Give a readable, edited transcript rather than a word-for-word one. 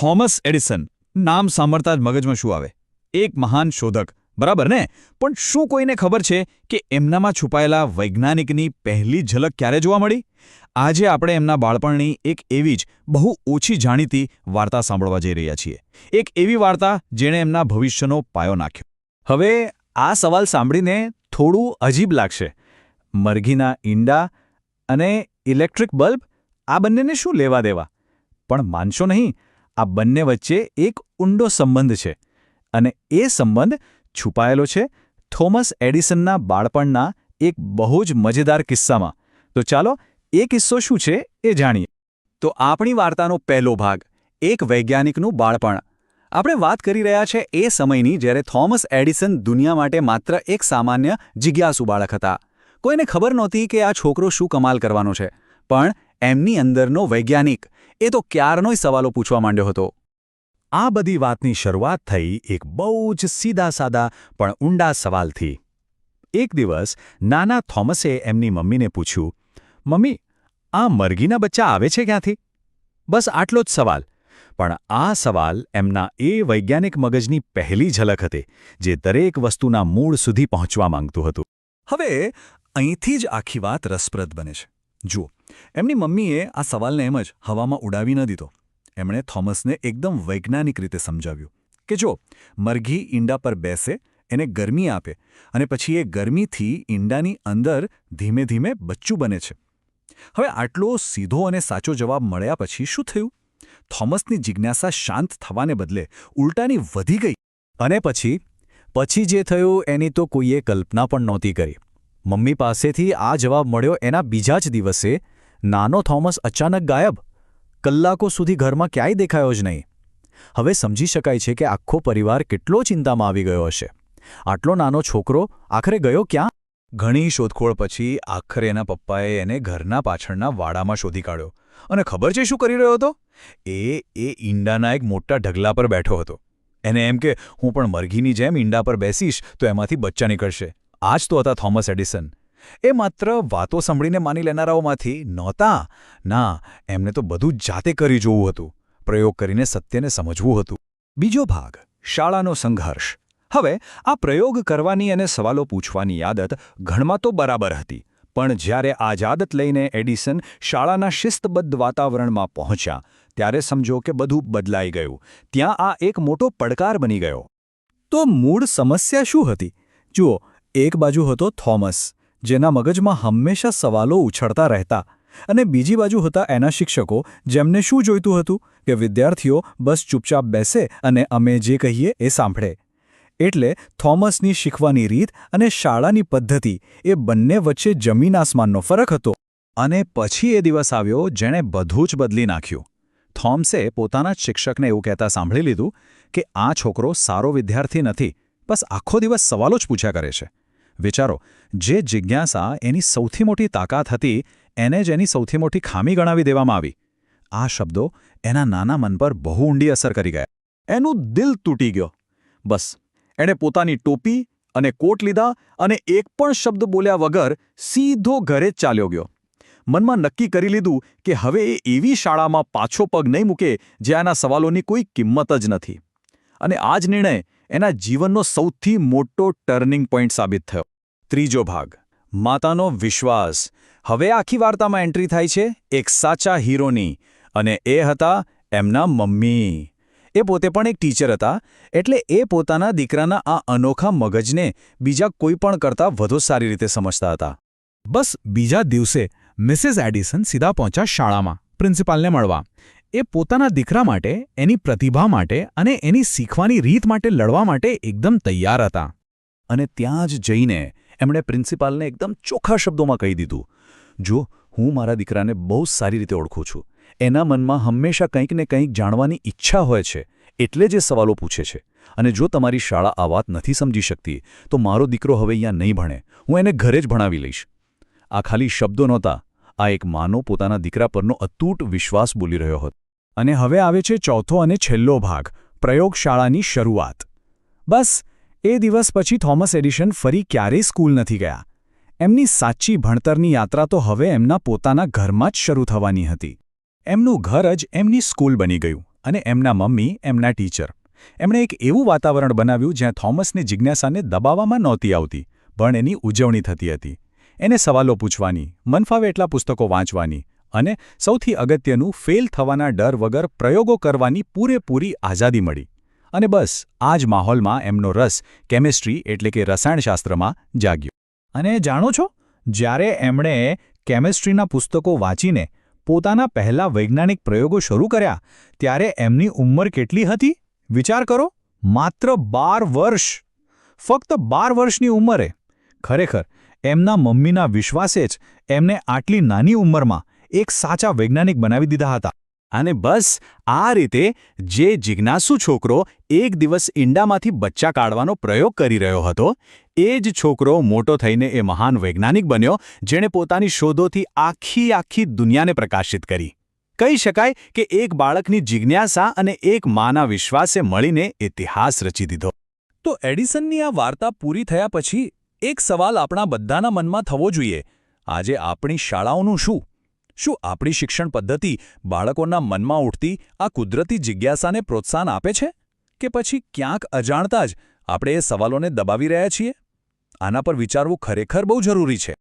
Thomas Edison નામ સાંભળતા જ મગજમાં શું આવે? એક મહાન શોધક, બરાબર ને? પણ શું કોઈને ખબર છે કે એમનામાં છુપાયેલા વૈજ્ઞાનિકની પહેલી ઝલક ક્યારે જોવા મળી? આજે આપણે એમના બાળપણની એક એવી જ બહુ ઓછી જાણીતી વાર્તા સાંભળવા જઈ રહ્યા છીએ. એક એવી વાર્તા જેણે એમના ભવિષ્યનો પાયો નાખ્યો. હવે આ સવાલ સાંભળીને થોડું અજીબ લાગશે. મરઘીના ઈંડા અને ઇલેક્ટ્રિક બલ્બ, આ બંનેને શું લેવા દેવા? પણ માનશો નહીં, આ બંને વચ્ચે એક ઊંડો સંબંધ છે. અને એ સંબંધ છુપાયેલો છે થોમસ એડિસનના બાળપણના એક બહુ જ મજેદાર કિસ્સામાં. તો ચાલો એ કિસ્સો શું છે એ જાણીએ. તો આપણી વાર્તાનો પહેલો ભાગ, એક વૈજ્ઞાનિકનું બાળપણ. આપણે વાત કરી રહ્યા છે એ સમયની જ્યારે થોમસ એડિસન દુનિયા માટે માત્ર એક સામાન્ય જિજ્ઞાસુ બાળક હતા. કોઈને ખબર નહોતી કે આ છોકરો શું કમાલ કરવાનો છે. પણ એમની અંદરનો વૈજ્ઞાનિક એ તો ક્યારનોય સવાલો પૂછવા માંડ્યો હતો. આ બધી વાતની શરૂઆત થઈ એક બહુ જ સીધા-સાદા પણ ઊંડા સવાલથી. એક દિવસ નાના થોમસે એમની મમ્મીને પૂછ્યું, "મમ્મી, આ મરઘીના બચ્ચા આવે છે ક્યાંથી?" બસ આટલો જ સવાલ. પણ આ સવાલ એમના એ વૈજ્ઞાનિક મગજની પહેલી ઝલક હતી, જે દરેક વસ્તુના મૂળ સુધી પહોંચવા માંગતું હતું. હવે અહીંથી જ આખી વાત રસપ્રદ બને છે. જુઓ, એમની મમ્મીએ આ સવાલને એમ જ હવામાં ઉડાવી ન દીધો. એમણે થોમસને એકદમ વૈજ્ઞાનિક રીતે સમજાવ્યું કે જો મરઘી ઈંડા પર બેસે, એને ગરમી આપે અને પછી એ ગરમીથી ઈંડાની અંદર ધીમે ધીમે બચ્ચું બને છે. હવે આટલો સીધો અને સાચો જવાબ મળ્યા પછી શું થયું? થોમસની જિજ્ઞાસા શાંત થવાને બદલે ઉલટાની વધી ગઈ. અને પછી જે થયું એની તો કોઈએ કલ્પના પણ નહોતી કરી. મમ્મી પાસેથી આ જવાબ મળ્યો એના બીજા જ દિવસે નાનો થોમસ અચાનક ગાયબ. કલાકો સુધી ઘરમાં ક્યાંય દેખાયો જ નહીં. હવે સમજી શકાય છે કે આખો પરિવાર કેટલો ચિંતામાં આવી ગયો હશે. આટલો નાનો છોકરો આખરે ગયો ક્યાં? ઘણી શોધખોળ પછી આખરે એના પપ્પાએ એને ઘરના પાછળના વાડામાં શોધી કાઢ્યો. અને ખબર છે શું કરી રહ્યો હતો? એ ઈંડાના એક મોટા ઢગલા પર બેઠો હતો. એને એમ કે હું પણ મરઘીની જેમ ઈંડા પર બેસીશ તો એમાંથી બચ્ચા નીકળશે. આ જ તો હતા થોમસ એડિસન. એ માત્ર વાતો સાંભળીને માની લેનારાઓમાંથી નહોતા. ના, એમને તો બધું જ જાતે કરી જોવું હતું. પ્રયોગ કરીને સત્યને સમજવું હતું. બીજો ભાગ, શાળાનો સંઘર્ષ. હવે આ પ્રયોગ કરવાની અને સવાલો પૂછવાની આદત ઘરમાં તો બરાબર હતી. પણ જ્યારે આ આદત લઈને એડિસન શાળાના શિસ્તબદ્ધ વાતાવરણમાં પહોંચ્યા, ત્યારે સમજો કે બધું બદલાઈ ગયું. ત્યાં આ એક મોટો પડકાર બની ગયો. તો મૂળ સમસ્યા શું હતી? જુઓ, એક બાજુ હતો થોમસ, જેના મગજમાં હંમેશા સવાલો ઉછળતા રહેતા, અને બીજી બાજુ હતા એના શિક્ષકો, જેમને શું જોઈતું હતું કે વિદ્યાર્થીઓ બસ ચૂપચાપ બેસે અને અમે જે કહીએ એ સાંભળે. એટલે થોમસની શીખવાની રીત અને શાળાની પદ્ધતિ, એ બંને વચ્ચે જમીન આસમાનનો ફરક હતો. અને પછી એ દિવસ આવ્યો જેણે બધું જ બદલી નાખ્યું. થોમસે પોતાના જ શિક્ષકને એવું કહેતા સાંભળી લીધું કે આ છોકરો સારો વિદ્યાર્થી નથી, બસ આખો દિવસ સવાલો જ પૂછ્યા કરે છે. વિચારો, જે જિજ્ઞાસા એની સૌથી મોટી તાકાત હતી, એને જ એની સૌથી મોટી ખામી ગણાવી દેવામાં આવી. આ શબ્દો એના નાના મન પર બહુ ઊંડી અસર કરી ગયા. એનું દિલ તૂટી ગયો. બસ એણે પોતાની ટોપી અને કોટ લીધા અને એક પણ શબ્દ બોલ્યા વગર સીધો ઘરે જ ચાલ્યો ગયો. મનમાં નક્કી કરી લીધું કે હવે એ એવી શાળામાં પાછો પગ નહીં મૂકે જ્યાં એના સવાલોની કોઈ કિંમત જ નથી. અને આ જ નિર્ણય એના જીવનનો સૌથી મોટો ટર્નિંગ પોઈન્ટ સાબિત થયો. ત્રીજો ભાગ, માતાનો વિશ્વાસ. હવે આખી વાર્તામાં એન્ટ્રી થાય છે એક સાચા હીરોની, અને એ હતા એમના મમ્મી. એ પોતે પણ એક ટીચર હતા, એટલે એ પોતાના દીકરાના આ અનોખા મગજને બીજા કોઈ પણ કરતાં વધુ સારી રીતે સમજતા હતા. બસ બીજા દિવસે મિસિસ એડિસન સીધા પહોંચ્યા શાળામાં પ્રિન્સિપાલને મળવા. એ પોતાના દીકરા માટે, એની પ્રતિભા માટે અને એની શીખવાની રીત માટે લડવા માટે એકદમ તૈયાર હતા. અને ત્યાં જ જઈને એમણે પ્રિન્સિપાલને એકદમ ચોખ્ખા શબ્દોમાં કહી દીધું, "જો હું મારા દીકરાને બહુ સારી રીતે ઓળખું છું. એના મનમાં હંમેશા કંઈક ને કંઈક જાણવાની ઈચ્છા હોય છે, એટલે જે સવાલો પૂછે છે. અને જો તમારી શાળા આ વાત નથી સમજી શકતી, તો મારો દીકરો હવે અહીંયા નહીં ભણે. હું એને ઘરે જ ભણાવી લઈશ." આ ખાલી શબ્દો નહોતા, આ એક માનો પોતાના દીકરા પરનો અતૂટ વિશ્વાસ બોલી રહ્યો હતો. અને હવે આવે છે ચોથો અને છેલ્લો ભાગ, પ્રયોગશાળાની શરૂઆત. બસ એ દિવસ પછી થોમસ એડિસન ફરી ક્યારેય સ્કૂલ નથી ગયા. એમની સાચી ભણતરની યાત્રા તો હવે એમના પોતાના ઘરમાં જ શરૂ થવાની હતી. એમનું ઘર જ એમની સ્કૂલ બની ગયું. અને એમના મમ્મી એમના ટીચર. એમણે એક એવું વાતાવરણ બનાવ્યું જ્યાં થોમસની જિજ્ઞાસાને દબાવવામાં નહોતી આવતી, પણ એની ઉજવણી થતી હતી. એને સવાલો પૂછવાની, મનફાવે એટલા પુસ્તકો વાંચવાની અને સૌથી અગત્યનું ફેલ થવાના ડર વગર પ્રયોગો કરવાની પૂરેપૂરી આઝાદી મળી. અને બસ આ જ માહોલમાં એમનો રસ કેમિસ્ટ્રી એટલે કે રસાયણશાસ્ત્રમાં જાગ્યો. અને જાણો છો, જ્યારે એમણે કેમિસ્ટ્રીના પુસ્તકો વાંચીને પોતાના પહેલા વૈજ્ઞાનિક પ્રયોગો શરૂ કર્યા, ત્યારે એમની ઉંમર કેટલી હતી? વિચાર કરો, માત્ર 12 વર્ષ! ફક્ત 12 વર્ષની ઉંમરે! ખરેખર એમના મમ્મીના વિશ્વાસે જ એમને આટલી નાની ઉંમરમાં એક સાચા વૈજ્ઞાનિક બનાવી દીધા હતા. અને બસ આ રીતે જે જિજ્ઞાસુ છોકરો એક દિવસ ઈંડામાંથી બચ્ચા કાઢવાનો પ્રયોગ કરી રહ્યો હતો, એ જ છોકરો મોટો થઈને એ મહાન વૈજ્ઞાનિક બન્યો જેણે પોતાની શોધોથી આખી દુનિયાને પ્રકાશિત કરી. કહી શકાય કે એક બાળકની જિજ્ઞાસા અને એક માના વિશ્વાસે મળીને ઇતિહાસ રચી દીધો. તો એડિસનની આ વાર્તા પૂરી થયા પછી એક સવાલ આપણા બધાના મનમાં થવો જોઈએ. આજે આપણી શાળાઓનું શું? શું આપણી શિક્ષણ પદ્ધતિ બાળકોના મનમાં ઉઠતી આ કુદરતી જિજ્ઞાસાને પ્રોત્સાહન આપે છે? કે પછી ક્યાંક અજાણતા જ આપણે એ સવાલોને દબાવી રહ્યા છીએ? આના પર વિચારવું ખરેખર બહુ જરૂરી છે.